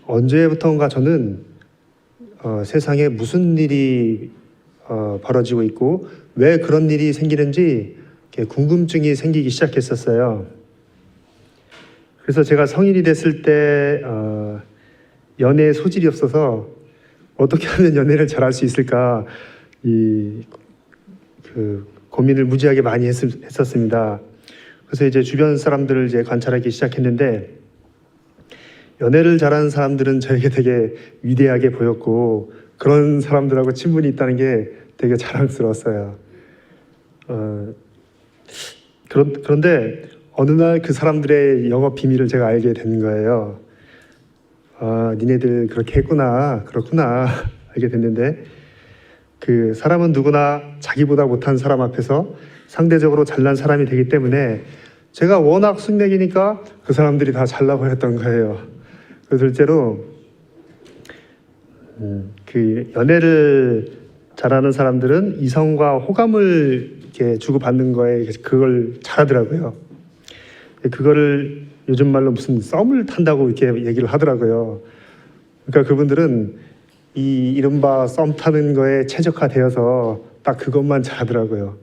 언제부턴가 저는 세상에 무슨 일이 벌어지고 있고 왜 그런 일이 생기는지 궁금증이 생기기 시작했었어요. 그래서 제가 성인이 됐을 때 연애에 소질이 없어서 어떻게 하면 연애를 잘할 수 있을까 고민을 무지하게 많이 했었습니다. 그래서 이제 주변 사람들을 이제 관찰하기 시작했는데 연애를 잘하는 사람들은 저에게 되게 위대하게 보였고 그런 사람들하고 친분이 있다는 게 되게 자랑스러웠어요. 그런데 어느 날 그 사람들의 영업 비밀을 제가 알게 된 거예요. 니네들 그렇게 했구나, 그렇구나 알게 됐는데 그 사람은 누구나 자기보다 못한 사람 앞에서 상대적으로 잘난 사람이 되기 때문에 제가 워낙 숙맥이니까 그 사람들이 다 잘나 보였던 거예요. 그래서 실제로 그 연애를 잘하는 사람들은 이성과 호감을 이렇게 주고받는 거에 그걸 잘하더라고요. 그거를 요즘 말로 무슨 썸을 탄다고 이렇게 얘기를 하더라고요. 그러니까 그분들은 이 이른바 썸 타는 거에 최적화되어서 딱 그것만 잘하더라고요.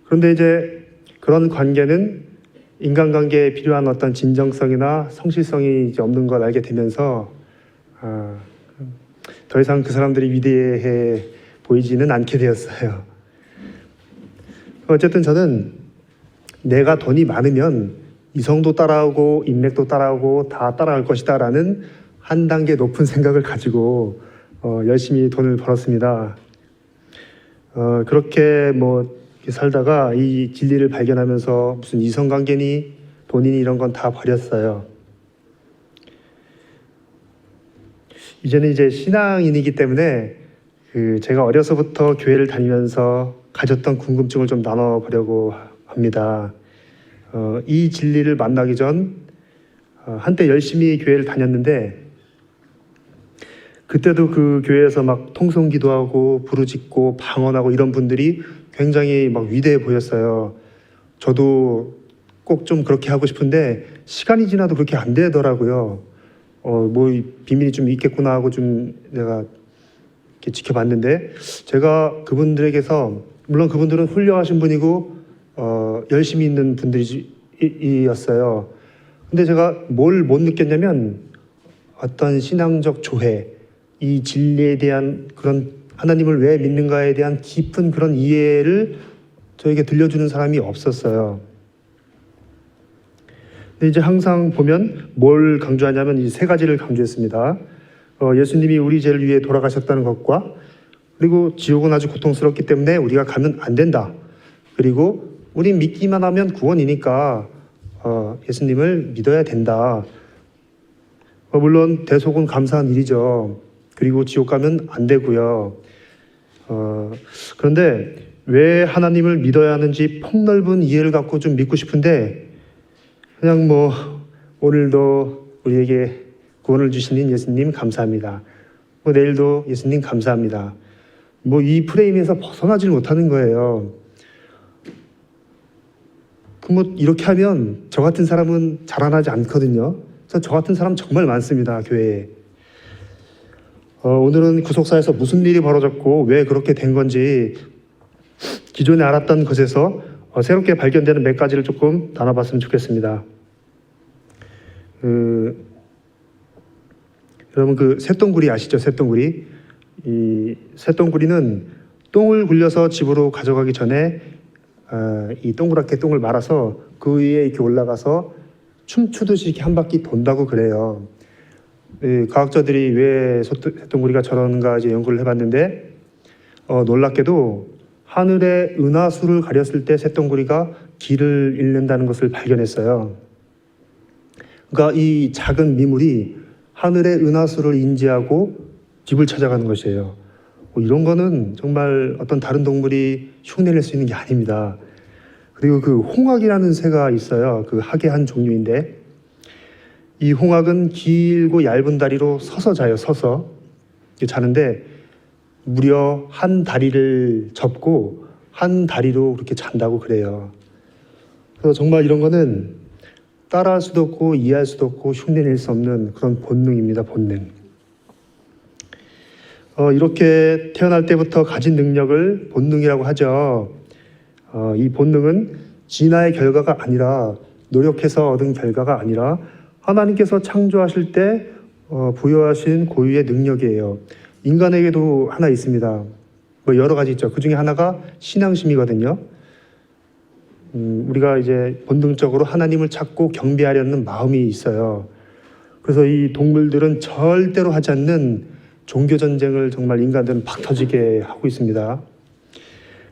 그런데 이제 그런 관계는 인간관계에 필요한 어떤 진정성이나 성실성이 이제 없는 걸 알게 되면서 더 이상 그 사람들이 위대해 보이지는 않게 되었어요. 어쨌든 저는 내가 돈이 많으면 이성도 따라오고 인맥도 따라오고 다 따라갈 것이다 라는 한 단계 높은 생각을 가지고 열심히 돈을 벌었습니다. 그렇게 살다가 이 진리를 발견하면서 무슨 이성관계니 돈이니 이런 건 다 버렸어요. 이제는 이제 신앙인이기 때문에 제가 어려서부터 교회를 다니면서 가졌던 궁금증을 좀 나눠보려고 합니다. 이 진리를 만나기 전 한때 열심히 교회를 다녔는데 그때도 그 교회에서 막 통성기도하고 부르짖고 방언하고 이런 분들이 굉장히 막 위대해 보였어요. 저도 꼭 좀 그렇게 하고 싶은데 시간이 지나도 그렇게 안 되더라고요. 비밀이 좀 있겠구나 하고 좀 내가 이렇게 지켜봤는데 제가 그분들에게서 물론 그분들은 훌륭하신 분이고 열심히 있는 분들이었어요. 근데 제가 뭘 못 느꼈냐면 어떤 신앙적 조회, 이 진리에 대한 그런 하나님을 왜 믿는가에 대한 깊은 그런 이해를 저에게 들려주는 사람이 없었어요. 근데 이제 항상 보면 뭘 강조하냐면 이 세 가지를 강조했습니다. 예수님이 우리 죄를 위해 돌아가셨다는 것과 그리고 지옥은 아주 고통스럽기 때문에 우리가 가면 안 된다. 그리고 우리 믿기만 하면 구원이니까 예수님을 믿어야 된다. 물론 대속은 감사한 일이죠. 그리고 지옥 가면 안 되고요. 그런데 왜 하나님을 믿어야 하는지 폭넓은 이해를 갖고 좀 믿고 싶은데 그냥 오늘도 우리에게 구원을 주시는 예수님 감사합니다. 내일도 예수님 감사합니다. 이 프레임에서 벗어나질 못하는 거예요. 이렇게 하면 저 같은 사람은 자라나지 않거든요. 저 같은 사람 정말 많습니다, 교회에. 오늘은 구속사에서 무슨 일이 벌어졌고 왜 그렇게 된 건지 기존에 알았던 것에서 새롭게 발견되는 몇 가지를 조금 나눠봤으면 좋겠습니다. 여러분 그 쇳덩구리 아시죠? 쇳덩구리. 이 쇳덩구리는 똥을 굴려서 집으로 가져가기 전에 이 동그랗게 똥을 말아서 그 위에 이렇게 올라가서 춤추듯이 이렇게 한 바퀴 돈다고 그래요. 과학자들이 왜 쇳덩구리가 저런가 이제 연구를 해봤는데 놀랍게도 하늘의 은하수를 가렸을 때 쇳덩구리가 길을 잃는다는 것을 발견했어요. 그러니까 이 작은 미물이 하늘의 은하수를 인지하고 집을 찾아가는 것이에요. 이런 거는 정말 어떤 다른 동물이 흉내낼 수 있는 게 아닙니다. 그리고 그 홍학이라는 새가 있어요. 그 학의 한 종류인데 이 홍학은 길고 얇은 다리로 서서 자요. 서서 자는데 무려 한 다리를 접고 한 다리로 그렇게 잔다고 그래요. 그래서 정말 이런 거는 따라할 수도 없고 이해할 수도 없고 흉내낼 수 없는 그런 본능입니다. 본능. 이렇게 태어날 때부터 가진 능력을 본능이라고 하죠. 이 본능은 진화의 결과가 아니라 노력해서 얻은 결과가 아니라 하나님께서 창조하실 때 부여하신 고유의 능력이에요. 인간에게도 하나 있습니다. 뭐 여러 가지 있죠. 그 중에 하나가 신앙심이거든요. 우리가 이제 본능적으로 하나님을 찾고 경배하려는 마음이 있어요. 그래서 이 동물들은 절대로 하지 않는 종교 전쟁을 정말 인간들은 팍 터지게 하고 있습니다.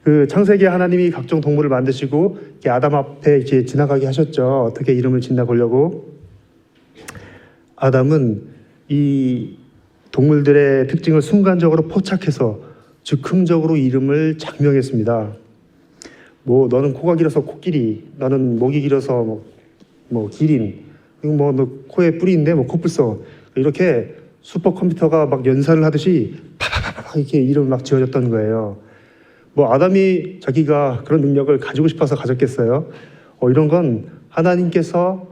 그 창세기에 하나님이 각종 동물을 만드시고 아담 앞에 이제 지나가게 하셨죠. 어떻게 이름을 짓나 보려고. 아담은 이 동물들의 특징을 순간적으로 포착해서 즉흥적으로 이름을 작명했습니다. 뭐 너는 코가 길어서 코끼리, 너는 목이 길어서 뭐 기린, 그리고 뭐 너 코에 뿔이 있는데 뭐 코뿔소, 이렇게 슈퍼컴퓨터가 막 연산을 하듯이 파파파파 이렇게 이름을 막 지어줬던 거예요. 뭐 아담이 자기가 그런 능력을 가지고 싶어서 가졌겠어요? 이런 건 하나님께서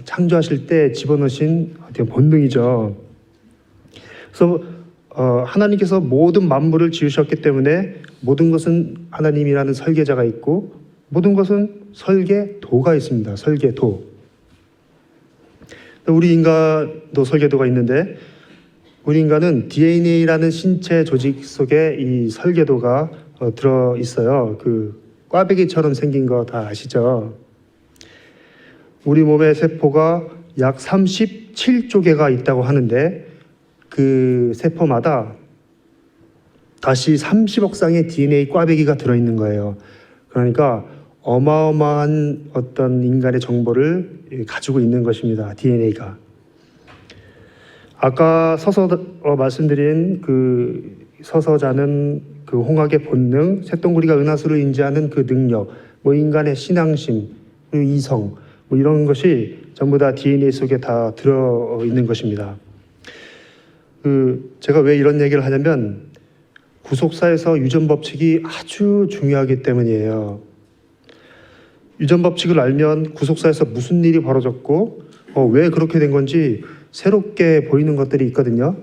창조하실 때 집어넣으신 어떤 본능이죠. 그래서 하나님께서 모든 만물을 지으셨기 때문에 모든 것은 하나님이라는 설계자가 있고 모든 것은 설계도가 있습니다. 설계도. 우리 인간도 설계도가 있는데 우리 인간은 DNA라는 신체 조직 속에 이 설계도가 들어 있어요. 그 꽈배기처럼 생긴 거 다 아시죠? 우리 몸의 세포가 약 37조 개가 있다고 하는데 그 세포마다 다시 30억 쌍의 DNA 꽈배기가 들어있는 거예요. 그러니까 어마어마한 어떤 인간의 정보를 가지고 있는 것입니다. DNA가. 아까 서서 말씀드린 그 서서자는 그 홍학의 본능, 쇳덩구리가 은하수를 인지하는 그 능력, 뭐 인간의 신앙심, 그리고 이성, 뭐 이런 것이 전부 다 DNA 속에 다 들어 있는 것입니다. 제가 왜 이런 얘기를 하냐면 구속사에서 유전 법칙이 아주 중요하기 때문이에요. 유전 법칙을 알면 구속사에서 무슨 일이 벌어졌고 왜 그렇게 된 건지 새롭게 보이는 것들이 있거든요.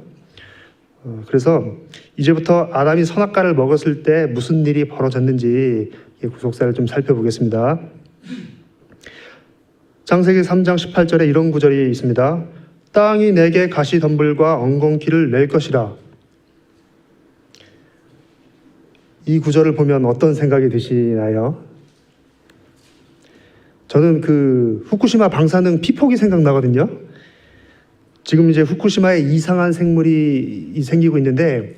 그래서 이제부터 아담이 선악과를 먹었을 때 무슨 일이 벌어졌는지 구속사를 좀 살펴보겠습니다. 창세기 3장 18절에 이런 구절이 있습니다. 땅이 내게 가시덤불과 엉겅퀴를 낼 것이라. 이 구절을 보면 어떤 생각이 드시나요? 저는 그 후쿠시마 방사능 피폭이 생각나거든요. 지금 이제 후쿠시마에 이상한 생물이 생기고 있는데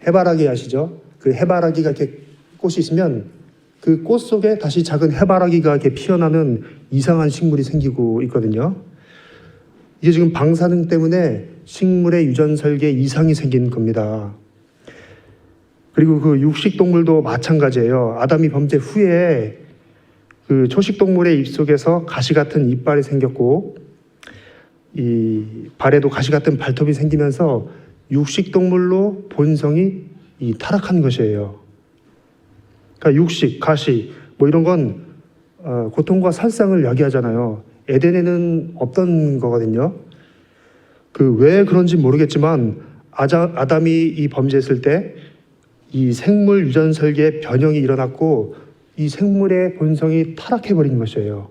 해바라기 아시죠? 그 해바라기가 이렇게 꽃이 있으면 그 꽃 속에 다시 작은 해바라기가 이렇게 피어나는 이상한 식물이 생기고 있거든요. 이게 지금 방사능 때문에 식물의 유전 설계에 이상이 생긴 겁니다. 그리고 그 육식 동물도 마찬가지예요. 아담이 범죄 후에 그 초식 동물의 입속에서 가시 같은 이빨이 생겼고 이 발에도 가시 같은 발톱이 생기면서 육식 동물로 본성이 타락한 것이에요. 그러니까 육식, 가시 뭐 이런 건 고통과 살상을 야기하잖아요. 에덴에는 없던 거거든요. 그 왜 그런지 모르겠지만 아담이 이 범죄했을 때 이 생물 유전 설계에 변형이 일어났고 이 생물의 본성이 타락해버린 것이에요.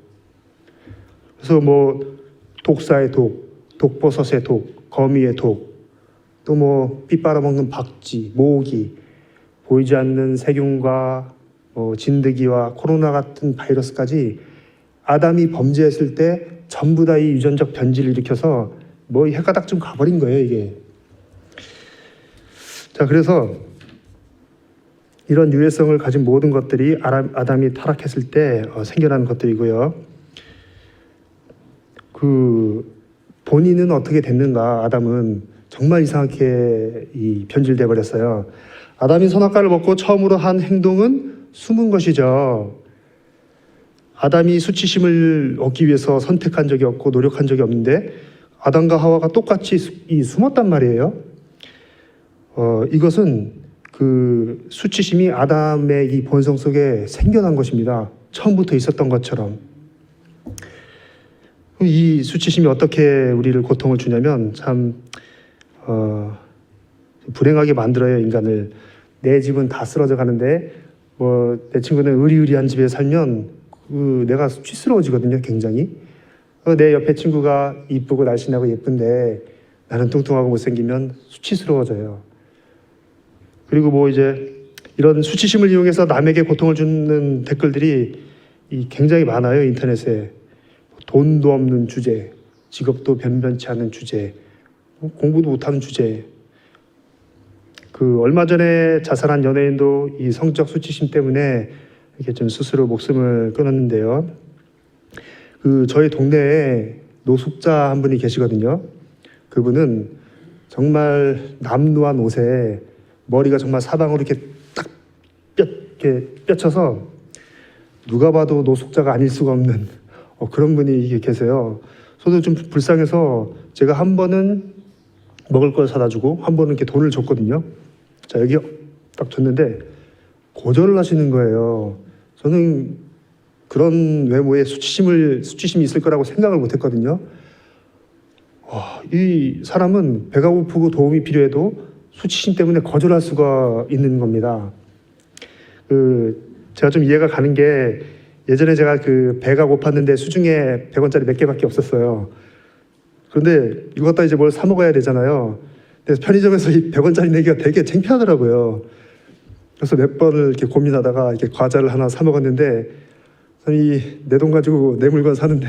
그래서 뭐 독사의 독, 독버섯의 독, 거미의 독, 또 뭐 피 빨아먹는 박쥐, 모기, 보이지 않는 세균과 진드기와 코로나 같은 바이러스까지 아담이 범죄했을 때 전부 다 이 유전적 변질을 일으켜서 뭐 헷가닥 좀 가버린 거예요, 이게. 자, 그래서 이런 유해성을 가진 모든 것들이 아담이 타락했을 때 생겨난 것들이고요. 그 본인은 어떻게 됐는가? 아담은 정말 이상하게 변질돼 버렸어요. 아담이 선악과를 먹고 처음으로 한 행동은 숨은 것이죠. 아담이 수치심을 얻기 위해서 선택한 적이 없고 노력한 적이 없는데 아담과 하와가 똑같이 숨었단 말이에요. 이것은 그 수치심이 아담의 이 본성 속에 생겨난 것입니다. 처음부터 있었던 것처럼. 이 수치심이 어떻게 우리를 고통을 주냐면 참 불행하게 만들어요, 인간을. 내 집은 다 쓰러져 가는데 내 친구는 의리의리한 집에 살면 내가 수치스러워지거든요, 굉장히. 내 옆에 친구가 이쁘고 날씬하고 예쁜데 나는 뚱뚱하고 못생기면 수치스러워져요. 그리고 이제 이런 수치심을 이용해서 남에게 고통을 주는 댓글들이 굉장히 많아요, 인터넷에. 돈도 없는 주제, 직업도 변변치 않은 주제, 공부도 못하는 주제. 얼마 전에 자살한 연예인도 이 성적 수치심 때문에 이렇게 좀 스스로 목숨을 끊었는데요. 저희 동네에 노숙자 한 분이 계시거든요. 그분은 정말 남루한 옷에 머리가 정말 사방으로 이렇게 딱 뼈쳐서 누가 봐도 노숙자가 아닐 수가 없는 그런 분이 계세요. 저도 좀 불쌍해서 제가 한 번은 먹을 걸 사다 주고 한 번은 이렇게 돈을 줬거든요. 자, 여기 딱 줬는데 거절을 하시는 거예요. 저는 그런 외모에 수치심이 있을 거라고 생각을 못 했거든요. 이 사람은 배가 고프고 도움이 필요해도 수치심 때문에 거절할 수가 있는 겁니다. 제가 좀 이해가 가는 게 예전에 제가 배가 고팠는데 수중에 100원짜리 몇 개밖에 없었어요. 그런데 이거 갖다 이제 뭘 사 먹어야 되잖아요. 그래서 편의점에서 이 100원짜리 내기가 되게 창피하더라고요. 그래서 몇 번을 이렇게 고민하다가 이렇게 과자를 하나 사 먹었는데 내 돈 가지고 내 물건 사는데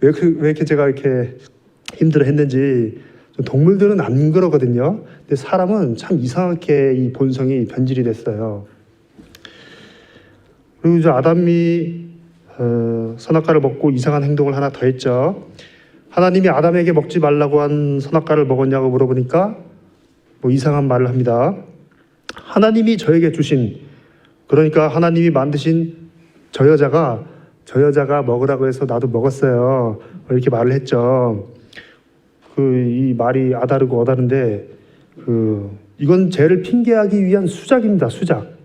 왜 이렇게 제가 이렇게 힘들어 했는지. 동물들은 안 그러거든요. 근데 사람은 참 이상하게 이 본성이 변질이 됐어요. 그리고 이제 아담이 선악과를 먹고 이상한 행동을 하나 더 했죠. 하나님이 아담에게 먹지 말라고 한 선악과를 먹었냐고 물어보니까 이상한 말을 합니다. 하나님이 저에게 주신, 그러니까 하나님이 만드신 저 여자가 먹으라고 해서 나도 먹었어요. 이렇게 말을 했죠. 이 말이 아다르고 어다른데 이건 죄를 핑계하기 위한 수작입니다. 수작.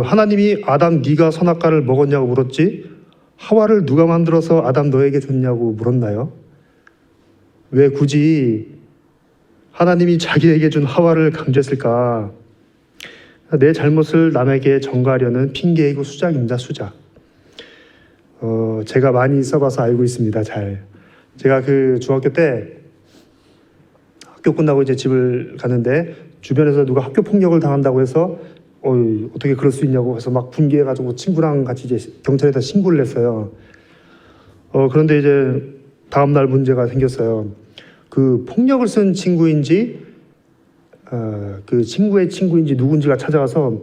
하나님이 아담 네가 선악과를 먹었냐고 물었지 하와를 누가 만들어서 아담 너에게 줬냐고 물었나요? 왜 굳이 하나님이 자기에게 준 하와를 강조했을까? 내 잘못을 남에게 전가하려는 핑계이고 수작입니다. 수작. 제가 많이 써봐서 알고 있습니다. 제가 중학교 때 학교 끝나고 이제 집을 가는데 주변에서 누가 학교 폭력을 당한다고 해서 어떻게 그럴 수 있냐고 해서 막 분개해가지고 친구랑 같이 이제 경찰에다 신고를 했어요. 그런데 이제 다음 날 문제가 생겼어요. 폭력을 쓴 친구인지 친구의 친구인지 누군지가 찾아가서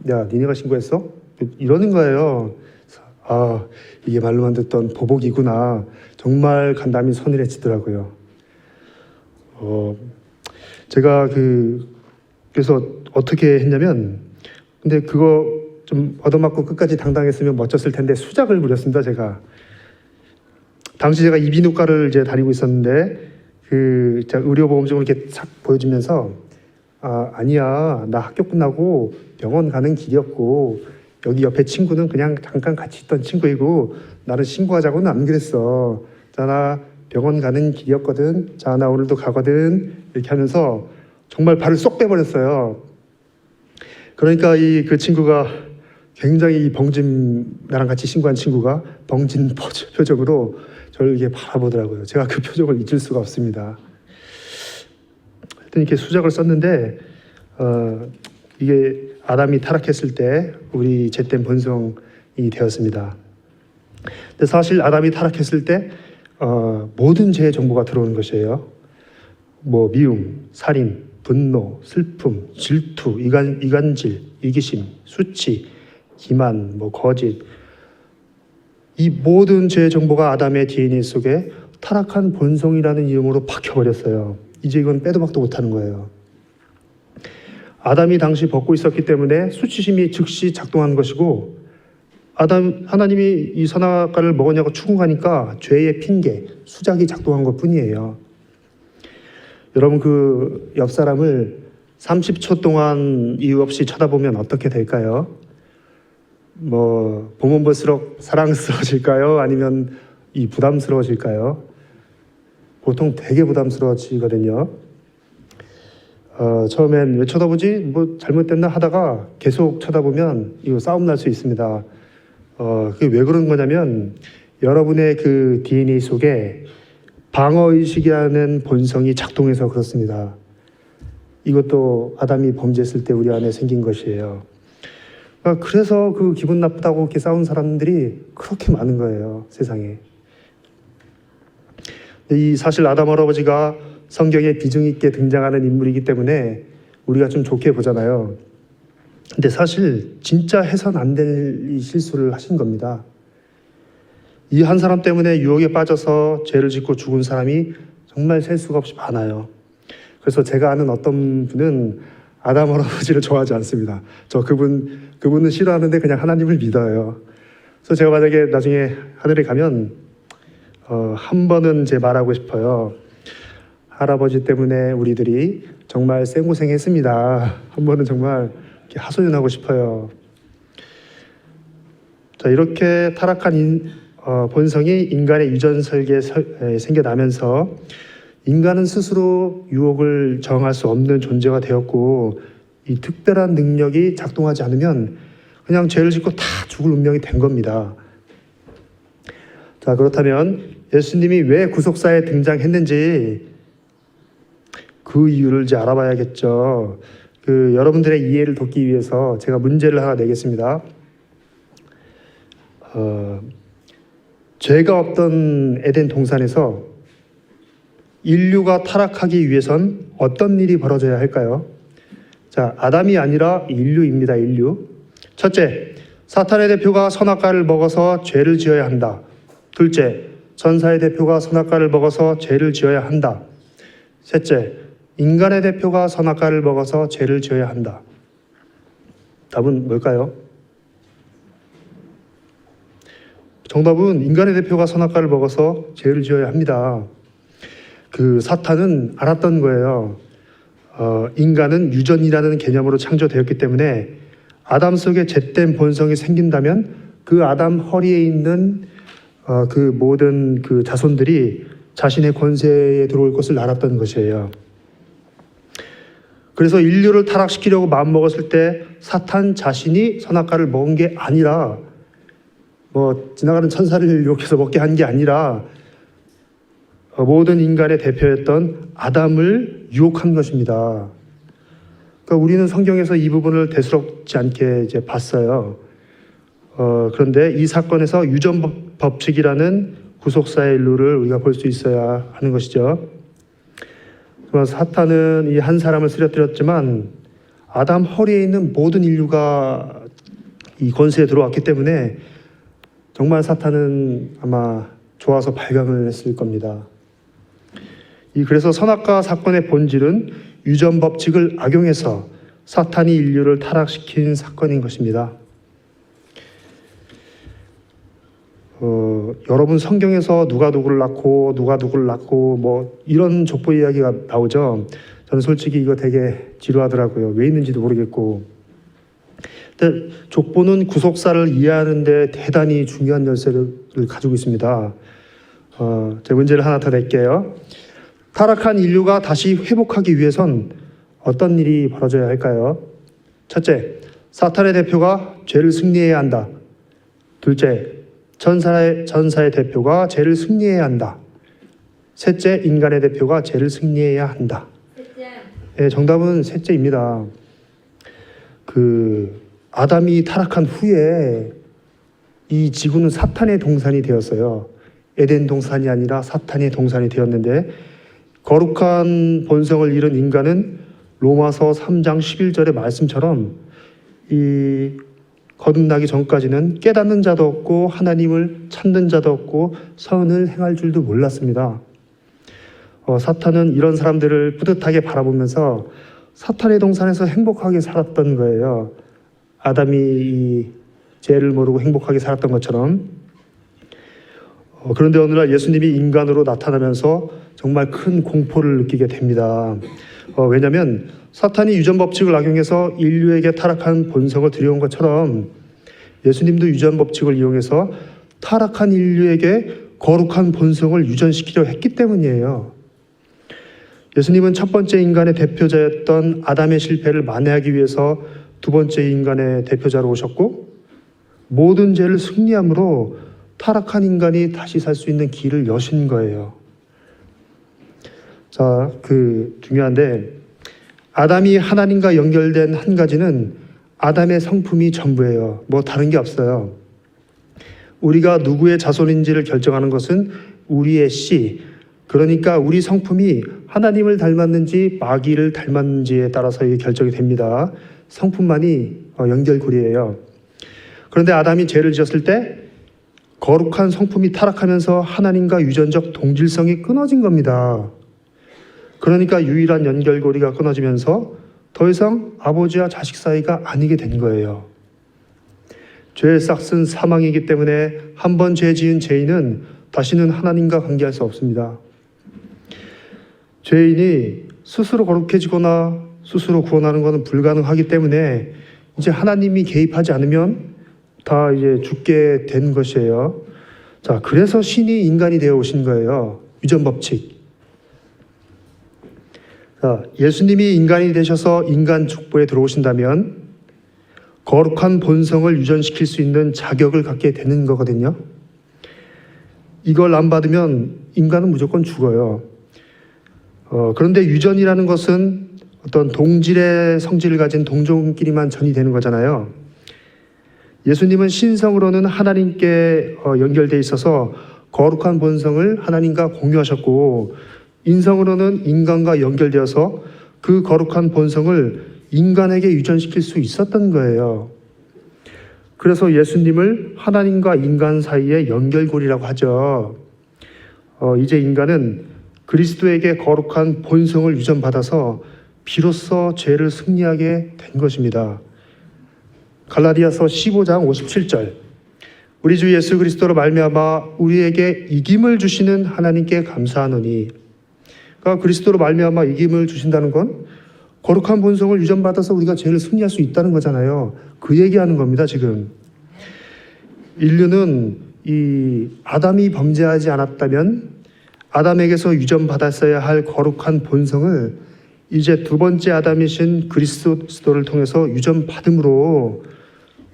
야, 니네가 신고했어? 이러는 거예요. 이게 말로만 듣던 보복이구나. 정말 간담이 서늘해지더라고요. 제가 그래서 어떻게 했냐면, 근데 그거 좀 얻어맞고 끝까지 당당했으면 멋졌을 텐데 수작을 부렸습니다. 당시 제가 이비인후과를 이제 다니고 있었는데 제가 의료보험증을 이렇게 싹 보여주면서 아니야, 나 학교 끝나고 병원 가는 길이었고 여기 옆에 친구는 그냥 잠깐 같이 있던 친구이고 나는 신고하자고는 안 그랬어. 자, 나 병원 가는 길이었거든. 자, 나 오늘도 가거든. 이렇게 하면서 정말 발을 쏙 빼버렸어요. 그러니까 그 친구가 굉장히 나랑 같이 신고한 친구가 벙진 표정으로 저를 이렇게 바라보더라고요. 제가 그 표정을 잊을 수가 없습니다. 하여튼 이렇게 수작을 썼는데 이게 아담이 타락했을 때 우리 잿된 본성이 되었습니다. 근데 사실 아담이 타락했을 때 모든 죄의 정보가 들어오는 것이에요. 미움, 살인, 분노, 슬픔, 질투, 이간질, 이기심, 수치, 기만, 거짓, 이 모든 죄의 정보가 아담의 DNA 속에 타락한 본성이라는 이름으로 박혀버렸어요. 이제 이건 빼도 박도 못하는 거예요. 아담이 당시 벗고 있었기 때문에 수치심이 즉시 작동한 것이고, 하나님이 이 선악과를 먹었냐고 추궁하니까 죄의 핑계, 수작이 작동한 것뿐이에요. 여러분, 옆 사람을 30초 동안 이유 없이 쳐다보면 어떻게 될까요? 보면 볼수록 사랑스러워질까요? 아니면 이 부담스러워질까요? 보통 되게 부담스러워지거든요. 처음엔 왜 쳐다보지? 뭐 잘못됐나 하다가 계속 쳐다보면 이거 싸움 날 수 있습니다. 그게 왜 그런 거냐면 여러분의 그 DNA 속에 방어의식이라는 본성이 작동해서 그렇습니다. 이것도 아담이 범죄했을 때 우리 안에 생긴 것이에요. 그래서 그 기분 나쁘다고 이렇게 싸운 사람들이 그렇게 많은 거예요, 세상에. 이 사실 아담 할아버지가 성경에 비중 있게 등장하는 인물이기 때문에 우리가 좀 좋게 보잖아요. 근데 사실 진짜 해서는 안 될 이 실수를 하신 겁니다. 이 한 사람 때문에 유혹에 빠져서 죄를 짓고 죽은 사람이 정말 셀 수가 없이 많아요. 그래서 제가 아는 어떤 분은 아담 할아버지를 좋아하지 않습니다. 그분은 싫어하는데 그냥 하나님을 믿어요. 그래서 제가 만약에 나중에 하늘에 가면 한 번은 제 말하고 싶어요. 할아버지 때문에 우리들이 정말 생고생했습니다. 한 번은 정말 하소연하고 싶어요. 자, 이렇게 타락한 본성이 인간의 유전 설계에 생겨나면서 인간은 스스로 유혹을 정할 수 없는 존재가 되었고, 이 특별한 능력이 작동하지 않으면 그냥 죄를 짓고 다 죽을 운명이 된 겁니다. 자, 그렇다면 예수님이 왜 구속사에 등장했는지 그 이유를 이제 알아봐야겠죠. 여러분들의 이해를 돕기 위해서 제가 문제를 하나 내겠습니다. 죄가 없던 에덴 동산에서 인류가 타락하기 위해선 어떤 일이 벌어져야 할까요? 자, 아담이 아니라 인류입니다. 인류. 첫째, 사탄의 대표가 선악과를 먹어서 죄를 지어야 한다. 둘째, 천사의 대표가 선악과를 먹어서 죄를 지어야 한다. 셋째, 인간의 대표가 선악과를 먹어서 죄를 지어야 한다. 답은 뭘까요? 정답은 인간의 대표가 선악과를 먹어서 죄를 지어야 합니다. 사탄은 알았던 거예요. 인간은 유전이라는 개념으로 창조되었기 때문에 아담 속에 죄된 본성이 생긴다면 그 아담 허리에 있는 그 모든 그 자손들이 자신의 권세에 들어올 것을 알았던 것이에요. 그래서 인류를 타락시키려고 마음먹었을 때 사탄 자신이 선악과를 먹은 게 아니라 지나가는 천사를 유혹해서 먹게 한 게 아니라 모든 인간의 대표였던 아담을 유혹한 것입니다. 그러니까 우리는 성경에서 이 부분을 대수롭지 않게 이제 봤어요. 그런데 이 사건에서 유전 법칙이라는 구속사의 일루를 우리가 볼 수 있어야 하는 것이죠. 사탄은 이 한 사람을 쓰러뜨렸지만 아담 허리에 있는 모든 인류가 이 권세에 들어왔기 때문에 정말 사탄은 아마 좋아서 발광을 했을 겁니다. 그래서 선악과 사건의 본질은 유전 법칙을 악용해서 사탄이 인류를 타락시킨 사건인 것입니다. 여러분 성경에서 누가 누구를 낳고 이런 족보 이야기가 나오죠. 저는 솔직히 이거 되게 지루하더라고요. 왜 있는지도 모르겠고. 근데 족보는 구속사를 이해하는 데 대단히 중요한 열쇠를 가지고 있습니다. 제 문제를 하나 더 낼게요. 타락한 인류가 다시 회복하기 위해선 어떤 일이 벌어져야 할까요? 첫째, 사탄의 대표가 죄를 승리해야 한다. 둘째, 천사의 대표가 죄를 승리해야 한다. 셋째, 인간의 대표가 죄를 승리해야 한다. 셋째. 네, 정답은 셋째입니다. 아담이 타락한 후에 이 지구는 사탄의 동산이 되었어요. 에덴 동산이 아니라 사탄의 동산이 되었는데 거룩한 본성을 잃은 인간은 로마서 3장 11절의 말씀처럼 이 거듭나기 전까지는 깨닫는 자도 없고 하나님을 찾는 자도 없고 선을 행할 줄도 몰랐습니다. 사탄은 이런 사람들을 뿌듯하게 바라보면서 사탄의 동산에서 행복하게 살았던 거예요. 아담이 이 죄를 모르고 행복하게 살았던 것처럼. 그런데 어느 날 예수님이 인간으로 나타나면서 정말 큰 공포를 느끼게 됩니다. 왜냐하면 사탄이 유전 법칙을 악용해서 인류에게 타락한 본성을 들여온 것처럼 예수님도 유전 법칙을 이용해서 타락한 인류에게 거룩한 본성을 유전시키려 했기 때문이에요. 예수님은 첫 번째 인간의 대표자였던 아담의 실패를 만회하기 위해서 두 번째 인간의 대표자로 오셨고, 모든 죄를 승리함으로 타락한 인간이 다시 살 수 있는 길을 여신 거예요. 자, 중요한데, 아담이 하나님과 연결된 한 가지는 아담의 성품이 전부예요. 뭐 다른 게 없어요. 우리가 누구의 자손인지를 결정하는 것은 우리의 씨, 그러니까 우리 성품이 하나님을 닮았는지 마귀를 닮았는지에 따라서 이게 결정이 됩니다. 성품만이 연결고리예요. 그런데 아담이 죄를 지었을 때 거룩한 성품이 타락하면서 하나님과 유전적 동질성이 끊어진 겁니다. 그러니까 유일한 연결고리가 끊어지면서 더 이상 아버지와 자식 사이가 아니게 된 거예요. 죄의 싹은 사망이기 때문에 한 번 죄 지은 죄인은 다시는 하나님과 관계할 수 없습니다. 죄인이 스스로 거룩해지거나 스스로 구원하는 것은 불가능하기 때문에 이제 하나님이 개입하지 않으면 다 이제 죽게 된 것이에요. 자, 그래서 신이 인간이 되어 오신 거예요. 유전 법칙. 자, 예수님이 인간이 되셔서 인간 족보에 들어오신다면 거룩한 본성을 유전시킬 수 있는 자격을 갖게 되는 거거든요. 이걸 안 받으면 인간은 무조건 죽어요. 그런데 유전이라는 것은 어떤 동질의 성질을 가진 동종끼리만 전이 되는 거잖아요. 예수님은 신성으로는 하나님께 연결돼 있어서 거룩한 본성을 하나님과 공유하셨고, 인성으로는 인간과 연결되어서 그 거룩한 본성을 인간에게 유전시킬 수 있었던 거예요. 그래서 예수님을 하나님과 인간 사이의 연결고리라고 하죠. 이제 인간은 그리스도에게 거룩한 본성을 유전받아서 비로소 죄를 승리하게 된 것입니다. 갈라디아서 15장 57절, 우리 주 예수 그리스도로 말미암아 우리에게 이김을 주시는 하나님께 감사하노니. 그러니까 그리스도로 말미암아 이김을 주신다는 건 거룩한 본성을 유전받아서 우리가 죄를 승리할 수 있다는 거잖아요. 그 얘기하는 겁니다, 지금. 인류는 이 아담이 범죄하지 않았다면 아담에게서 유전받았어야 할 거룩한 본성을 이제 두 번째 아담이신 그리스도를 통해서 유전받음으로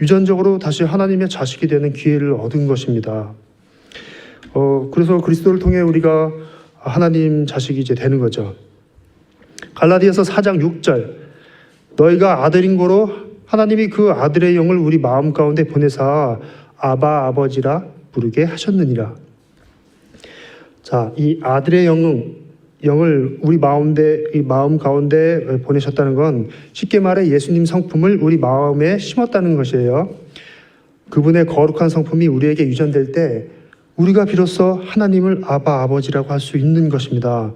유전적으로 다시 하나님의 자식이 되는 기회를 얻은 것입니다. 그래서 그리스도를 통해 우리가 하나님 자식이 이제 되는 거죠. 갈라디아서 4장 6절, 너희가 아들인 거로 하나님이 그 아들의 영을 우리 마음 가운데 보내사 아바 아버지라 부르게 하셨느니라. 자, 이 아들의 영을 우리 마음 가운데 보내셨다는 건 쉽게 말해 예수님 성품을 우리 마음에 심었다는 것이에요. 그분의 거룩한 성품이 우리에게 유전될 때 우리가 비로소 하나님을 아바 아버지라고 할 수 있는 것입니다.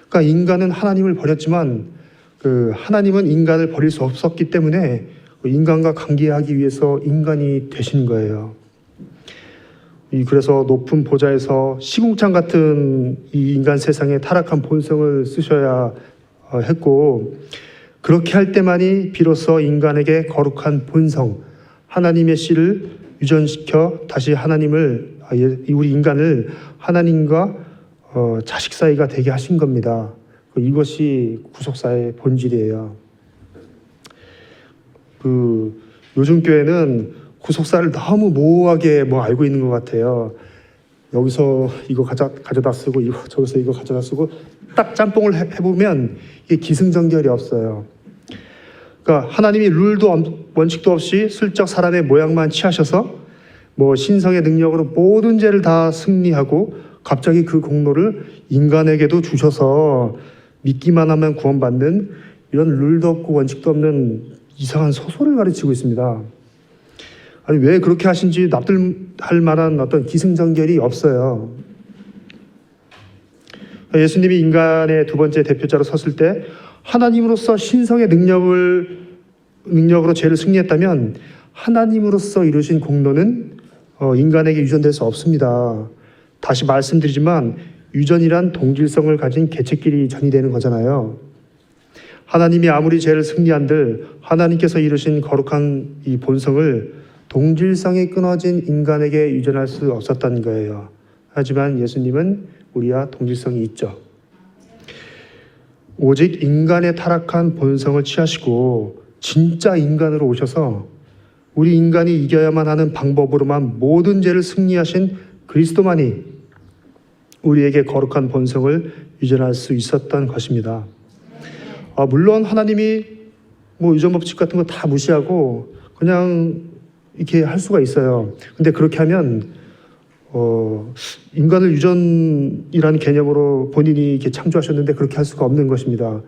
그러니까 인간은 하나님을 버렸지만 하나님은 인간을 버릴 수 없었기 때문에 인간과 관계하기 위해서 인간이 되신 거예요. 그래서 높은 보좌에서 시궁창 같은 이 인간 세상에 타락한 본성을 쓰셔야 했고, 그렇게 할 때만이 비로소 인간에게 거룩한 본성, 하나님의 씨를 유전시켜 다시 우리 인간을 하나님과 자식 사이가 되게 하신 겁니다. 이것이 구속사의 본질이에요. 요즘 교회는 구속사를 너무 모호하게 알고 있는 것 같아요. 여기서 이거 가져다 쓰고 저기서 이거 가져다 쓰고 딱 짬뽕을 해보면 이게 기승전결이 없어요. 그러니까 하나님이 룰도 원칙도 없이 슬쩍 사람의 모양만 취하셔서 신성의 능력으로 모든 죄를 다 승리하고 갑자기 그 공로를 인간에게도 주셔서 믿기만 하면 구원받는 이런 룰도 없고 원칙도 없는 이상한 소설을 가르치고 있습니다. 아니, 왜 그렇게 하신지 납득할 만한 어떤 기승전결이 없어요. 예수님이 인간의 두 번째 대표자로 섰을 때 하나님으로서 신성의 능력으로 죄를 승리했다면 하나님으로서 이루신 공로는 인간에게 유전될 수 없습니다. 다시 말씀드리지만 유전이란 동질성을 가진 개체끼리 전이 되는 거잖아요. 하나님이 아무리 죄를 승리한들 하나님께서 이루신 거룩한 이 본성을 동질성이 끊어진 인간에게 유전할 수 없었던 거예요. 하지만 예수님은 우리와 동질성이 있죠. 오직 인간의 타락한 본성을 취하시고 진짜 인간으로 오셔서 우리 인간이 이겨야만 하는 방법으로만 모든 죄를 승리하신 그리스도만이 우리에게 거룩한 본성을 유전할 수 있었던 것입니다. 물론 하나님이 유전 법칙 같은 거 다 무시하고 그냥 이렇게 할 수가 있어요. 근데 그렇게 하면 인간을 유전이라는 개념으로 본인이 이렇게 창조하셨는데 그렇게 할 수가 없는 것입니다.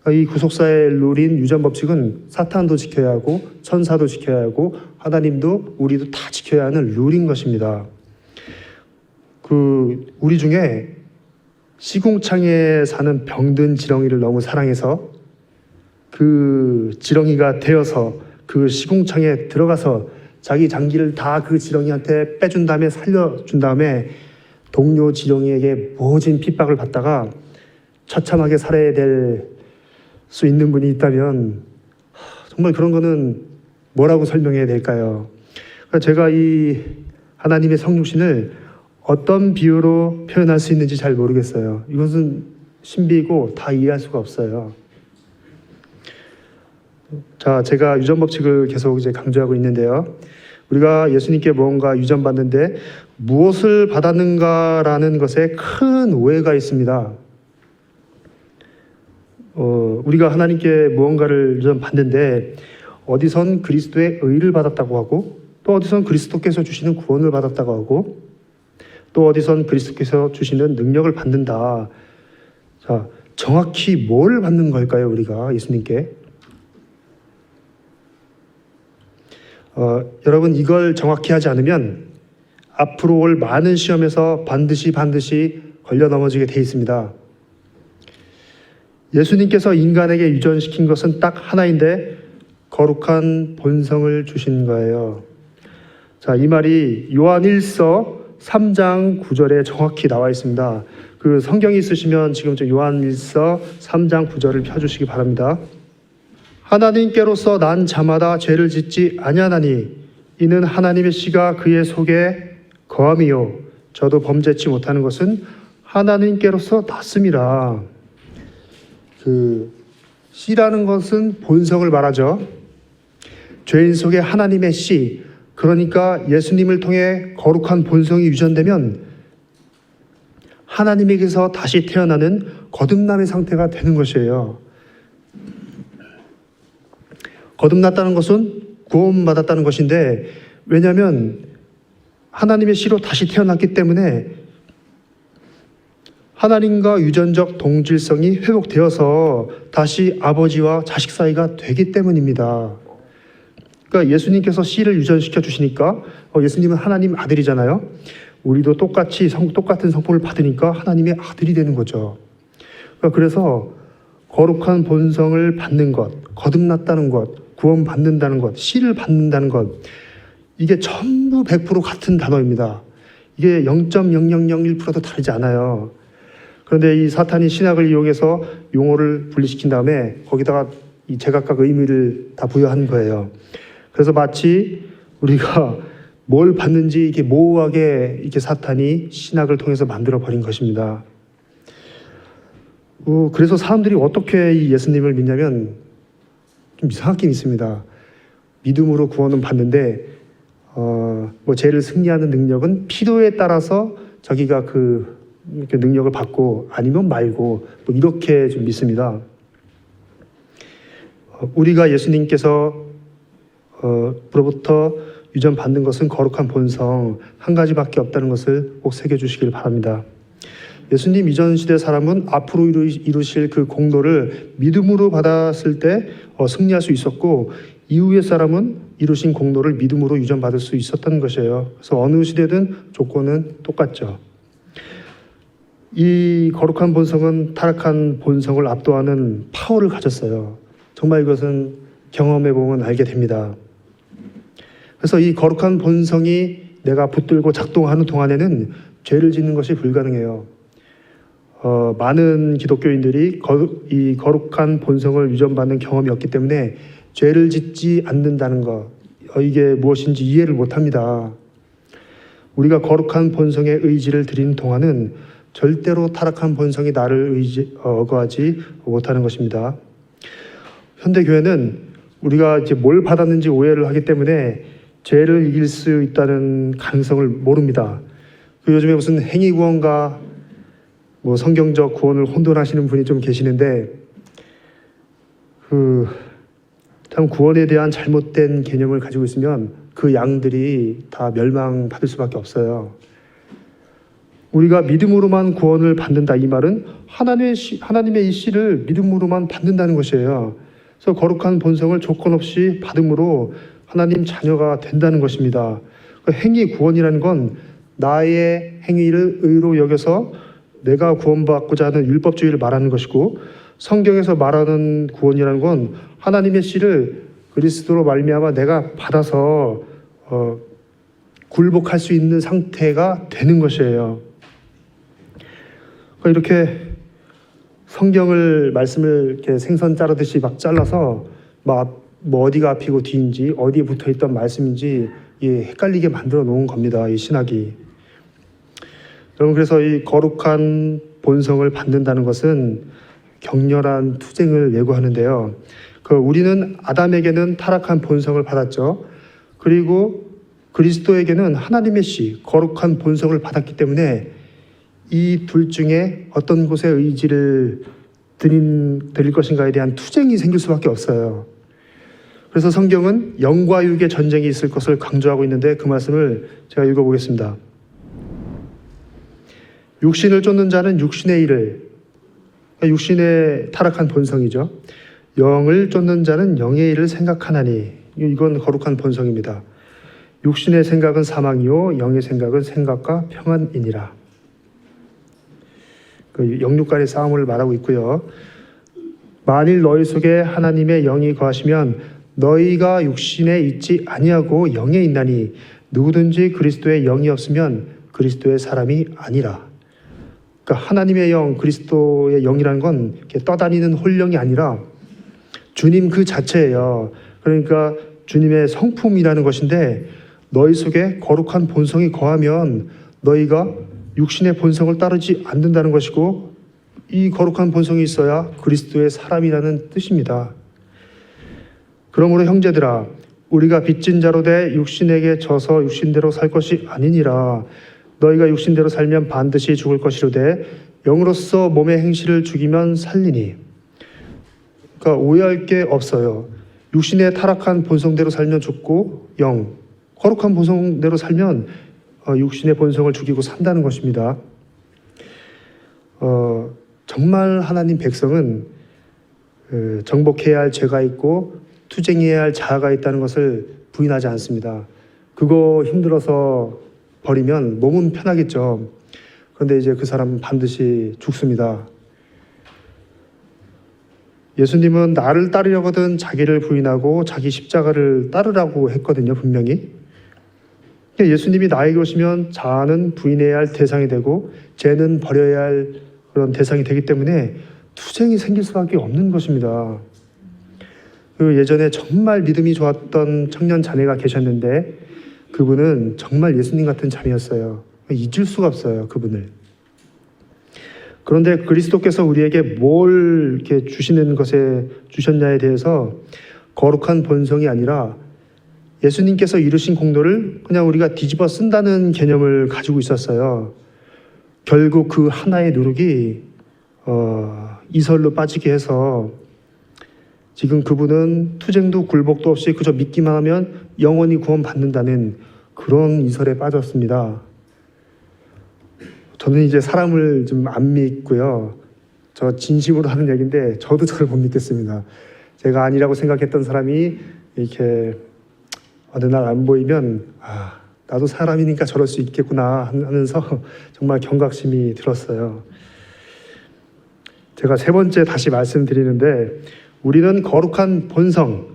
이 구속사의 룰인 유전 법칙은 사탄도 지켜야 하고 천사도 지켜야 하고 하나님도 우리도 다 지켜야 하는 룰인 것입니다. 우리 중에 시궁창에 사는 병든 지렁이를 너무 사랑해서 그 지렁이가 되어서 그 시궁창에 들어가서 자기 장기를 다 그 지렁이한테 빼준 다음에 살려준 다음에 동료 지렁이에게 모진 핍박을 받다가 처참하게 살아야 될 수 있는 분이 있다면 정말 그런 거는 뭐라고 설명해야 될까요? 제가 이 하나님의 성육신을 어떤 비유로 표현할 수 있는지 잘 모르겠어요. 이것은 신비이고 다 이해할 수가 없어요. 자, 제가 유전 법칙을 계속 이제 강조하고 있는데요. 우리가 예수님께 무언가 유전받는데 무엇을 받았는가라는 것에 큰 오해가 있습니다. 우리가 하나님께 무언가를 유전받는데 어디선 그리스도의 의를 받았다고 하고 또 어디선 그리스도께서 주시는 구원을 받았다고 하고 또 어디선 그리스도께서 주시는 능력을 받는다. 자, 정확히 뭘 받는 걸까요, 우리가 예수님께? 여러분, 이걸 정확히 하지 않으면 앞으로 올 많은 시험에서 반드시 걸려 넘어지게 돼 있습니다. 예수님께서 인간에게 유전시킨 것은 딱 하나인데 거룩한 본성을 주신 거예요. 자, 이 말이 요한 1서 3장 9절에 정확히 나와 있습니다. 그 성경이 있으시면 지금 요한 1서 3장 9절을 펴주시기 바랍니다. 하나님께로서 난 자마다 죄를 짓지 아니하나니 이는 하나님의 씨가 그의 속에 거함이요 저도 범죄치 못하는 것은 하나님께로서 났음이라. 씨라는 것은 본성을 말하죠. 죄인 속에 하나님의 씨, 그러니까 예수님을 통해 거룩한 본성이 유전되면 하나님에게서 다시 태어나는 거듭남의 상태가 되는 것이에요. 거듭났다는 것은 구원받았다는 것인데, 왜냐하면 하나님의 씨로 다시 태어났기 때문에 하나님과 유전적 동질성이 회복되어서 다시 아버지와 자식 사이가 되기 때문입니다. 그러니까 예수님께서 씨를 유전시켜 주시니까 예수님은 하나님 아들이잖아요. 우리도 똑같은 성품을 받으니까 하나님의 아들이 되는 거죠. 그래서 거룩한 본성을 받는 것, 거듭났다는 것, 구원받는다는 것, 씨를 받는다는 것, 이게 전부 100% 같은 단어입니다. 이게 0.0001%도 다르지 않아요. 그런데 이 사탄이 신학을 이용해서 용어를 분리시킨 다음에 거기다가 이 제각각 의미를 다 부여한 거예요. 그래서 마치 우리가 뭘 받는지 이렇게 모호하게 이렇게 사탄이 신학을 통해서 만들어 버린 것입니다. 그래서 사람들이 어떻게 이 예수님을 믿냐면 좀 이상하게 믿습니다. 믿음으로 구원은 받는데 죄를 승리하는 능력은 필요에 따라서 자기가 그 능력을 받고 아니면 말고 이렇게 좀 믿습니다. 우리가 예수님께서 로부터 유전받는 것은 거룩한 본성 한 가지밖에 없다는 것을 꼭 새겨주시길 바랍니다. 예수님 이전 시대 사람은 앞으로 이루실 그 공로를 믿음으로 받았을 때 승리할 수 있었고, 이후의 사람은 이루신 공로를 믿음으로 유전받을 수 있었던 것이에요. 그래서 어느 시대든 조건은 똑같죠. 이 거룩한 본성은 타락한 본성을 압도하는 파워를 가졌어요. 정말 이것은 경험해 보면 알게 됩니다. 그래서 이 거룩한 본성이 내가 붙들고 작동하는 동안에는 죄를 짓는 것이 불가능해요. 많은 기독교인들이 이 거룩한 본성을 유전받는 경험이 없기 때문에 죄를 짓지 않는다는 것, 이게 무엇인지 이해를 못합니다. 우리가 거룩한 본성의 의지를 드리는 동안은 절대로 타락한 본성이 나를 억어하지 못하는 것입니다. 현대교회는 우리가 이제 뭘 받았는지 오해를 하기 때문에 죄를 이길 수 있다는 가능성을 모릅니다. 요즘에 무슨 행위구원과 성경적 구원을 혼돈하시는 분이 좀 계시는데, 참 구원에 대한 잘못된 개념을 가지고 있으면 그 양들이 다 멸망받을 수밖에 없어요. 우리가 믿음으로만 구원을 받는다, 이 말은 하나님의 이 씨를 믿음으로만 받는다는 것이에요. 그래서 거룩한 본성을 조건 없이 받음으로 하나님 자녀가 된다는 것입니다. 행위 구원이라는 건 나의 행위를 의로 여겨서 내가 구원받고자 하는 율법주의를 말하는 것이고, 성경에서 말하는 구원이라는 건 하나님의 씨를 그리스도로 말미암아 내가 받아서 굴복할 수 있는 상태가 되는 것이에요. 이렇게 성경을 말씀을 이렇게 생선 자르듯이 막 잘라서 어디가 앞이고 뒤인지 어디에 붙어있던 말씀인지 헷갈리게 만들어 놓은 겁니다. 이 신학이. 여러분, 그래서 이 거룩한 본성을 받는다는 것은 격렬한 투쟁을 예고하는데요. 우리는 아담에게는 타락한 본성을 받았죠. 그리고 그리스도에게는 하나님의 씨, 거룩한 본성을 받았기 때문에 이 둘 중에 어떤 곳에 의지를 드릴 것인가에 대한 투쟁이 생길 수밖에 없어요. 그래서 성경은 영과 육의 전쟁이 있을 것을 강조하고 있는데, 그 말씀을 제가 읽어보겠습니다. 육신을 쫓는 자는 육신의 일을, 육신의 타락한 본성이죠. 영을 쫓는 자는 영의 일을 생각하나니, 이건 거룩한 본성입니다. 육신의 생각은 사망이요 영의 생각은 생각과 평안이니라. 영육 간의 싸움을 말하고 있고요. 만일 너희 속에 하나님의 영이 거하시면 너희가 육신에 있지 아니하고 영에 있나니 누구든지 그리스도의 영이 없으면 그리스도의 사람이 아니라. 그러니까 하나님의 영, 그리스도의 영이라는 건 이렇게 떠다니는 홀령이 아니라 주님 그 자체예요. 그러니까 주님의 성품이라는 것인데, 너희 속에 거룩한 본성이 거하면 너희가 육신의 본성을 따르지 않는다는 것이고, 이 거룩한 본성이 있어야 그리스도의 사람이라는 뜻입니다. 그러므로 형제들아, 우리가 빚진 자로 돼 육신에게 져서 육신대로 살 것이 아니니라. 너희가 육신대로 살면 반드시 죽을 것이로되 영으로서 몸의 행실을 죽이면 살리니. 그러니까 오해할 게 없어요. 육신의 타락한 본성대로 살면 죽고, 거룩한 본성대로 살면 육신의 본성을 죽이고 산다는 것입니다. 정말 하나님 백성은 정복해야 할 죄가 있고 투쟁해야 할 자아가 있다는 것을 부인하지 않습니다. 그거 힘들어서 버리면 몸은 편하겠죠. 그런데 이제 그 사람은 반드시 죽습니다. 예수님은 나를 따르려거든 자기를 부인하고 자기 십자가를 따르라고 했거든요, 분명히. 예수님이 나에게 오시면 자아는 부인해야 할 대상이 되고 죄는 버려야 할 그런 대상이 되기 때문에 투쟁이 생길 수밖에 없는 것입니다. 예전에 정말 믿음이 좋았던 청년 자매가 계셨는데, 그분은 정말 예수님 같은 자매였어요. 잊을 수가 없어요, 그분을. 그런데 그리스도께서 우리에게 뭘 이렇게 주셨냐에 대해서 거룩한 본성이 아니라 예수님께서 이루신 공로를 그냥 우리가 뒤집어 쓴다는 개념을 가지고 있었어요. 결국 그 하나의 누룩이 이설로 빠지게 해서 지금 그분은 투쟁도 굴복도 없이 그저 믿기만 하면 영원히 구원받는다는 그런 이설에 빠졌습니다. 저는 이제 사람을 좀 안 믿고요. 저 진심으로 하는 얘기인데 저도 저를 못 믿겠습니다. 제가 아니라고 생각했던 사람이 이렇게 어느 날 안 보이면 나도 사람이니까 저럴 수 있겠구나 하면서 정말 경각심이 들었어요. 제가 세 번째 다시 말씀드리는데, 우리는 거룩한 본성,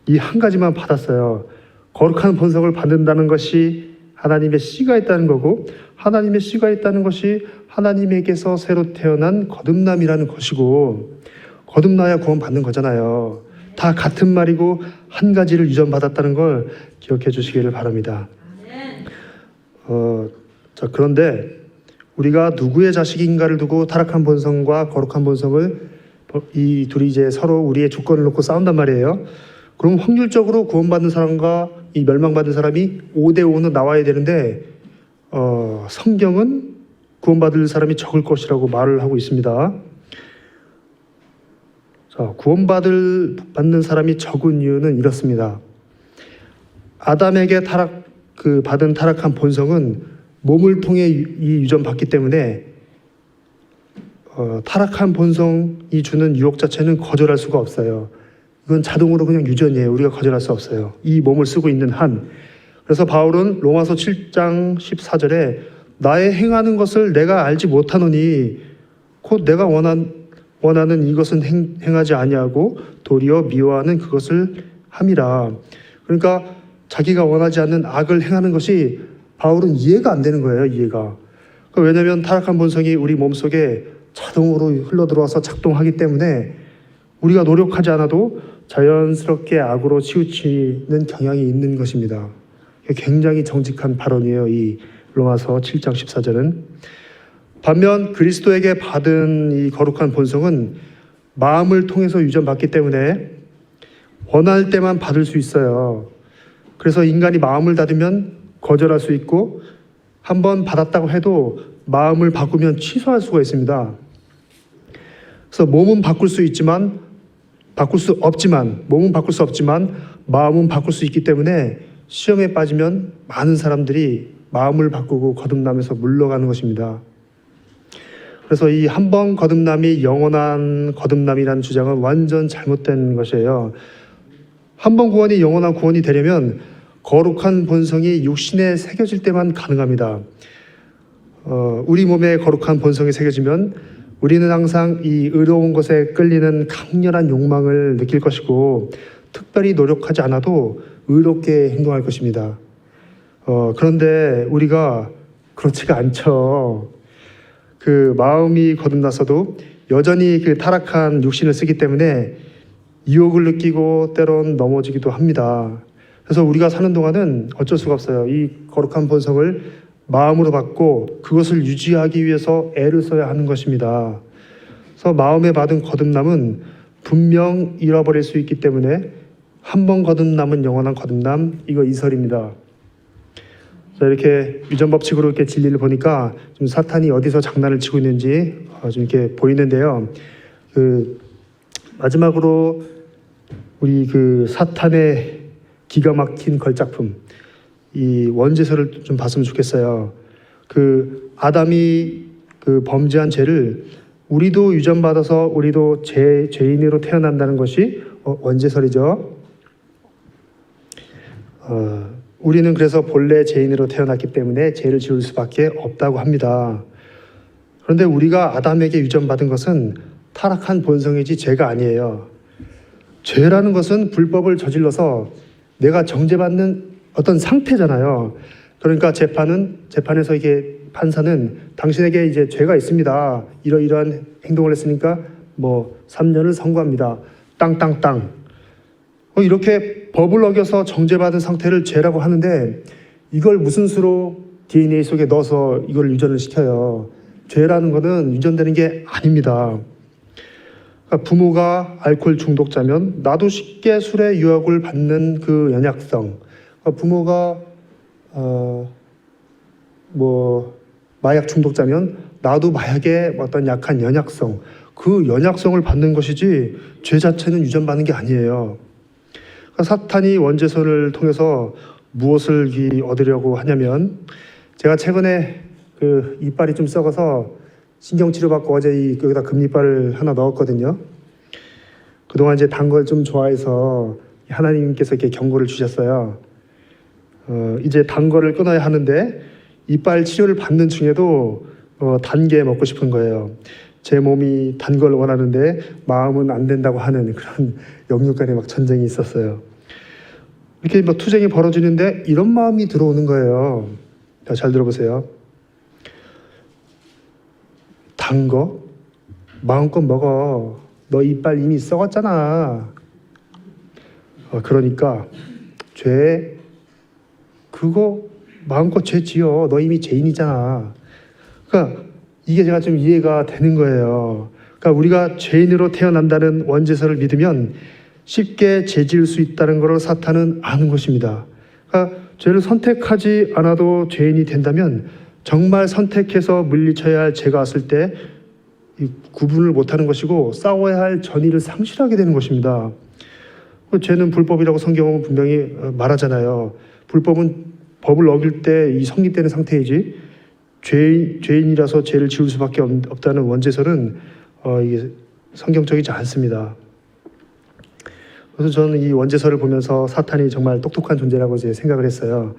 이 한 가지만 받았어요. 거룩한 본성을 받는다는 것이 하나님의 씨가 있다는 거고, 하나님의 씨가 있다는 것이 하나님에게서 새로 태어난 거듭남이라는 것이고, 거듭나야 구원받는 거잖아요. 다 같은 말이고 한 가지를 유전받았다는 걸 기억해 주시기를 바랍니다. 자, 그런데 우리가 누구의 자식인가를 두고 타락한 본성과 거룩한 본성을 이 둘이 이제 서로 우리의 주권을 놓고 싸운단 말이에요. 그럼 확률적으로 구원받는 사람과 이 멸망받은 사람이 5대5는 나와야 되는데 성경은 구원받을 사람이 적을 것이라고 말을 하고 있습니다. 자, 받는 사람이 적은 이유는 이렇습니다. 아담에게 받은 타락한 본성은 몸을 통해 유전받기 때문에 타락한 본성이 주는 유혹 자체는 거절할 수가 없어요. 이건 자동으로 그냥 유전이에요. 우리가 거절할 수 없어요. 이 몸을 쓰고 있는 한. 그래서 바울은 로마서 7장 14절에 나의 행하는 것을 내가 알지 못하노니 곧 내가 원하는 이것은 행하지 아니하고 도리어 미워하는 그것을 함이라. 그러니까 자기가 원하지 않는 악을 행하는 것이 바울은 이해가 안 되는 거예요. 이해가. 왜냐하면 타락한 본성이 우리 몸속에 자동으로 흘러들어와서 작동하기 때문에 우리가 노력하지 않아도 자연스럽게 악으로 치우치는 경향이 있는 것입니다. 굉장히 정직한 발언이에요. 이 로마서 7장 14절은. 반면 그리스도에게 받은 이 거룩한 본성은 마음을 통해서 유전받기 때문에 원할 때만 받을 수 있어요. 그래서 인간이 마음을 닫으면 거절할 수 있고 한번 받았다고 해도 마음을 바꾸면 취소할 수가 있습니다. 그래서 몸은 바꿀 수 없지만 마음은 바꿀 수 있기 때문에 시험에 빠지면 많은 사람들이 마음을 바꾸고 거듭나면서 물러가는 것입니다. 그래서 이 한 번 거듭남이 영원한 거듭남이라는 주장은 완전 잘못된 것이에요. 한 번 구원이 영원한 구원이 되려면 거룩한 본성이 육신에 새겨질 때만 가능합니다. 우리 몸에 거룩한 본성이 새겨지면 우리는 항상 이 의로운 것에 끌리는 강렬한 욕망을 느낄 것이고 특별히 노력하지 않아도 의롭게 행동할 것입니다. 그런데 우리가 그렇지가 않죠. 그 마음이 거듭났어도 여전히 그 타락한 육신을 쓰기 때문에 유혹을 느끼고 때론 넘어지기도 합니다. 그래서 우리가 사는 동안은 어쩔 수가 없어요. 이 거룩한 본성을 마음으로 받고 그것을 유지하기 위해서 애를 써야 하는 것입니다. 그래서 마음에 받은 거듭남은 분명 잃어버릴 수 있기 때문에 한 번 거듭남은 영원한 거듭남, 이거 이설입니다. 자, 이렇게 유전법칙으로 이렇게 진리를 보니까 좀 사탄이 어디서 장난을 치고 있는지 좀 이렇게 보이는데요. 마지막으로 우리 사탄의 기가 막힌 걸작품, 이 원죄서를 좀 봤으면 좋겠어요. 아담이 범죄한 죄를 우리도 유전받아서 우리도 죄인으로 태어난다는 것이 원죄설이죠. 우리는 그래서 본래 죄인으로 태어났기 때문에 죄를 지을 수밖에 없다고 합니다. 그런데 우리가 아담에게 유전받은 것은 타락한 본성이지 죄가 아니에요. 죄라는 것은 불법을 저질러서 내가 정죄받는 어떤 상태잖아요. 그러니까 재판에서 이게 판사는 당신에게 이제 죄가 있습니다. 이러이러한 행동을 했으니까 3년을 선고합니다. 땅땅땅. 이렇게 법을 어겨서 정죄받은 상태를 죄라고 하는데 이걸 무슨 수로 DNA 속에 넣어서 이걸 유전을 시켜요. 죄라는 것은 유전되는 게 아닙니다. 그러니까 부모가 알코올 중독자면 나도 쉽게 술의 유혹을 받는 그 연약성. 그러니까 부모가 마약 중독자면 나도 마약의 어떤 약한 연약성. 그 연약성을 받는 것이지 죄 자체는 유전받는 게 아니에요. 사탄이 원죄서를 통해서 무엇을 얻으려고 하냐면, 제가 최근에 이빨이 좀 썩어서 신경치료 받고 어제 여기다 금이빨을 하나 넣었거든요. 그동안 이제 단 걸 좀 좋아해서 하나님께서 이렇게 경고를 주셨어요. 이제 단 거를 끊어야 하는데 이빨 치료를 받는 중에도 단 게 먹고 싶은 거예요. 제 몸이 단 걸 원하는데 마음은 안 된다고 하는 그런 영육 간의 전쟁이 있었어요. 이렇게 투쟁이 벌어지는데 이런 마음이 들어오는 거예요. 잘 들어보세요. 단 거? 마음껏 먹어. 너 이빨 이미 썩었잖아. 그러니까 죄 그거 마음껏 죄 지어. 너 이미 죄인이잖아. 그러니까 이게 제가 좀 이해가 되는 거예요. 그러니까 우리가 죄인으로 태어난다는 원죄서를 믿으면 쉽게 죄 지을 수 있다는 것을 사탄은 아는 것입니다. 그러니까 죄를 선택하지 않아도 죄인이 된다면 정말 선택해서 물리쳐야 할 죄가 왔을 때 구분을 못하는 것이고 싸워야 할 전의를 상실하게 되는 것입니다. 죄는 불법이라고 성경은 분명히 말하잖아요. 불법은 법을 어길 때 이 성립되는 상태이지 죄인이라서 죄를 지을 수밖에 없다는 원죄설은 이게 성경적이지 않습니다. 그래서 저는 이 원죄설을 보면서 사탄이 정말 똑똑한 존재라고 이제 생각을 했어요.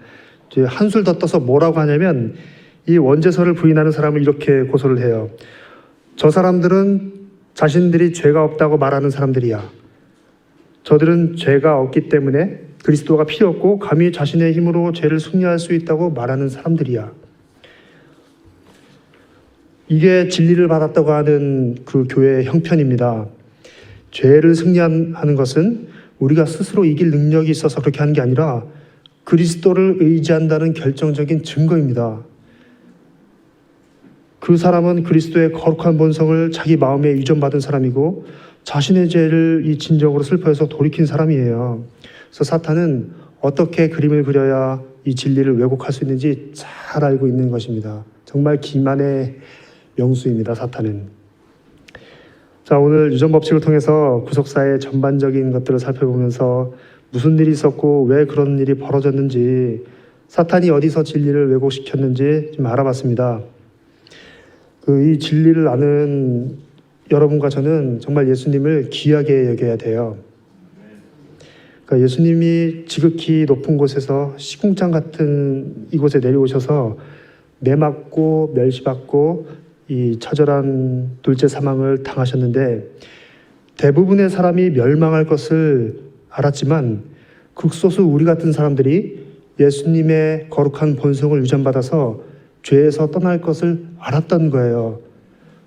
이제 한술 더 떠서 뭐라고 하냐면 이 원죄설을 부인하는 사람을 이렇게 고소를 해요. 저 사람들은 자신들이 죄가 없다고 말하는 사람들이야. 저들은 죄가 없기 때문에 그리스도가 필요 없고 감히 자신의 힘으로 죄를 승리할 수 있다고 말하는 사람들이야. 이게 진리를 받았다고 하는 그 교회의 형편입니다. 죄를 승리하는 것은 우리가 스스로 이길 능력이 있어서 그렇게 하는 게 아니라 그리스도를 의지한다는 결정적인 증거입니다. 그 사람은 그리스도의 거룩한 본성을 자기 마음에 유전받은 사람이고 자신의 죄를 이 진정으로 슬퍼해서 돌이킨 사람이에요. 그래서 사탄은 어떻게 그림을 그려야 이 진리를 왜곡할 수 있는지 잘 알고 있는 것입니다. 정말 기만의 명수입니다, 사탄은. 자, 오늘 유전법칙을 통해서 구속사의 전반적인 것들을 살펴보면서 무슨 일이 있었고 왜 그런 일이 벌어졌는지 사탄이 어디서 진리를 왜곡시켰는지 좀 알아봤습니다. 이 진리를 아는 여러분과 저는 정말 예수님을 귀하게 여겨야 돼요. 그러니까 예수님이 지극히 높은 곳에서 시궁창 같은 이곳에 내려오셔서 매맞고 멸시받고 이 처절한 둘째 사망을 당하셨는데 대부분의 사람이 멸망할 것을 알았지만 극소수 우리 같은 사람들이 예수님의 거룩한 본성을 유전받아서 죄에서 떠날 것을 알았던 거예요.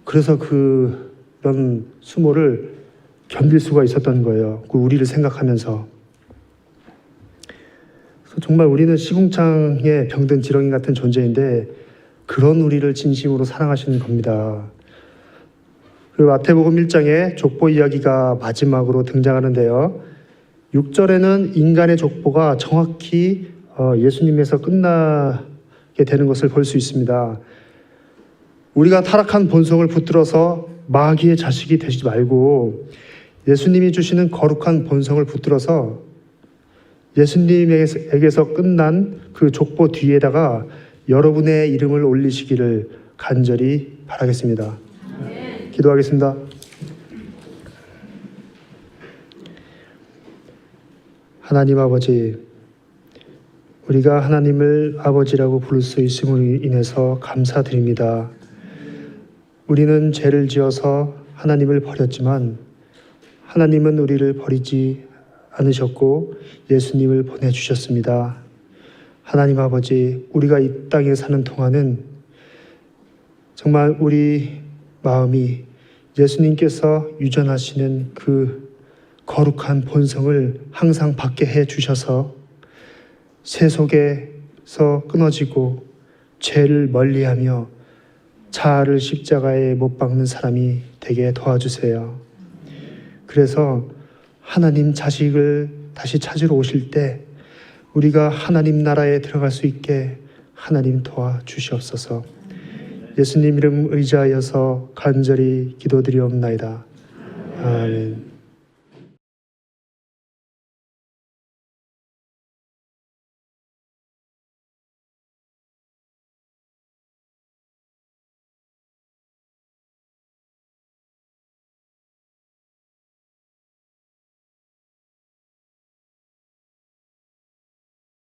그래서 그런 수모를 견딜 수가 있었던 거예요. 우리를 생각하면서. 그래서 정말 우리는 시궁창에 병든 지렁이 같은 존재인데 그런 우리를 진심으로 사랑하시는 겁니다. 그 마태복음 1장에 족보 이야기가 마지막으로 등장하는데요. 6절에는 인간의 족보가 정확히 예수님에서 끝나게 되는 것을 볼 수 있습니다. 우리가 타락한 본성을 붙들어서 마귀의 자식이 되지 말고 예수님이 주시는 거룩한 본성을 붙들어서 예수님에게서 끝난 그 족보 뒤에다가 여러분의 이름을 올리시기를 간절히 바라겠습니다. 기도하겠습니다. 하나님 아버지, 우리가 하나님을 아버지라고 부를 수 있음으로 인해서 감사드립니다. 우리는 죄를 지어서 하나님을 버렸지만 하나님은 우리를 버리지 않으셨고 예수님을 보내주셨습니다. 하나님 아버지, 우리가 이 땅에 사는 동안은 정말 우리 마음이 예수님께서 유전하시는 그 거룩한 본성을 항상 받게 해 주셔서 새 속에서 끊어지고 죄를 멀리하며 자아를 십자가에 못 박는 사람이 되게 도와주세요. 그래서 하나님 자식을 다시 찾으러 오실 때 우리가 하나님 나라에 들어갈 수 있게 하나님 도와주시옵소서. 예수님 이름 의지하여서 간절히 기도드리옵나이다. 아멘.